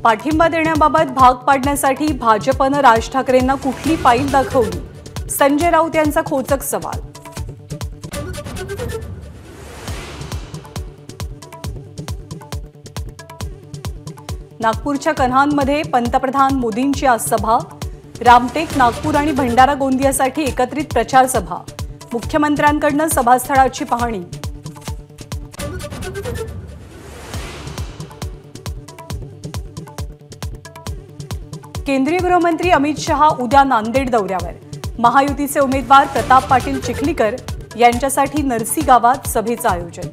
पाठिंबा देण्याबाबत भाग पाडण्यासाठी भाजपनं राज ठाकरेंना कुठली फाईल दाखवली? संजय राऊत यांचा खोचक सवाल। नागपूरच्या कन्हानमध्ये पंतप्रधान मोदींची आज सभा। रामटेक, नागपूर आणि भंडारा गोंदियासाठी एकत्रित प्रचार सभा। मुख्यमंत्र्यांकडून सभास्थळाची पाहणी। केंद्रीय गृहमंत्री अमित शहा उद्या नांदेड दौऱ्यावर। महायुतीचे उमेदवार प्रताप पाटील चिखलीकर यांच्यासाठी नरसी गावात सभेचं आयोजन।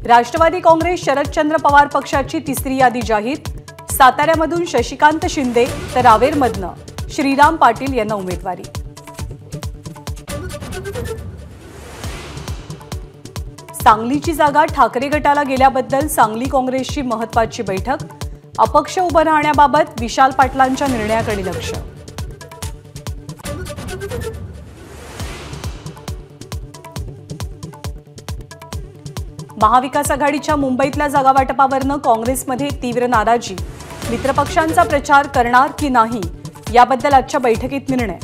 राष्ट्रवादी काँग्रेस शरदचंद्र पवार पक्षाची तिसरी यादी जाहीर। साताऱ्यामधून शशिकांत शिंदे तर रावेरमधनं श्रीराम पाटील यांना उमेदवारी। सांगलीची जागा ठाकरे गटाला गेल्याबद्दल सांगली काँग्रेसची महत्त्वाची बैठक। अपक्ष उभं राहण्याबाबत विशाल पाटलांच्या निर्णयाकडे लक्ष। महाविकास आघाडीच्या मुंबईतल्या जागावाटपावरनं काँग्रेसमध्ये तीव्र नाराजी। मित्रपक्षांचा प्रचार करणार की नाही याबद्दल आजच्या बैठकीत निर्णय।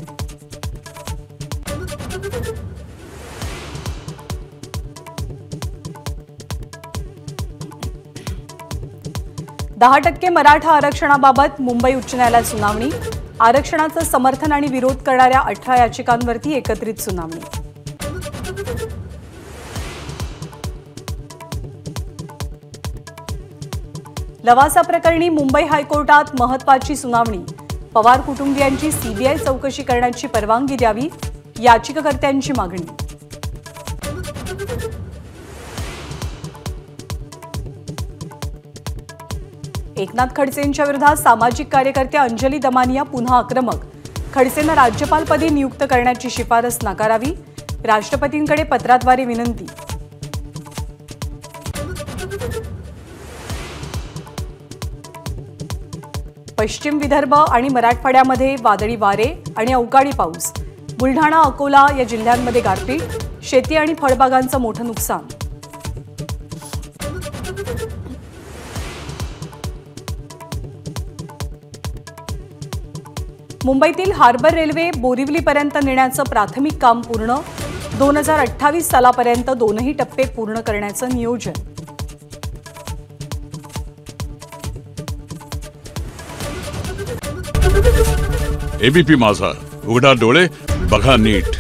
%10 मराठा आरक्षणाबाबत मुंबई उच्च न्यायालयात सुनावणी। आरक्षणाचं समर्थन आणि विरोध करणाऱ्या 18 याचिकांवरती एकत्रित सुनावणी। लवासा प्रकरणी मुंबई हायकोर्टात महत्त्वाची सुनावणी। पवार कुटुंबियांची सीबीआय चौकशी करण्याची परवानगी द्यावी, याचिकाकर्त्यांची मागणी। एकनाथ खडसेंच्या विरोधात सामाजिक कार्यकर्ते अंजली दमानिया पुन्हा आक्रमक। खडसेंना राज्यपालपदी नियुक्त करण्याची शिफारस नाकारावी, राष्ट्रपतींकडे पत्राद्वारे विनंती। पश्चिम विदर्भ आणि मराठवाड्यामध्ये वादळी वारे आणि अवकाळी पाऊस। बुलढाणा, अकोला या जिल्ह्यांमध्ये गारपीट, शेती आणि फळबागांचं मोठं नुकसान। मुंबईतील हार्बर रेल्वे बोरिवलीपर्यंत नेण्याचं प्राथमिक काम पूर्ण। 2028 सालापर्यंत 2ही टप्पे पूर्ण करण्याचं नियोजन। एबीपी माझा, उघडा डोळे बघा नीट।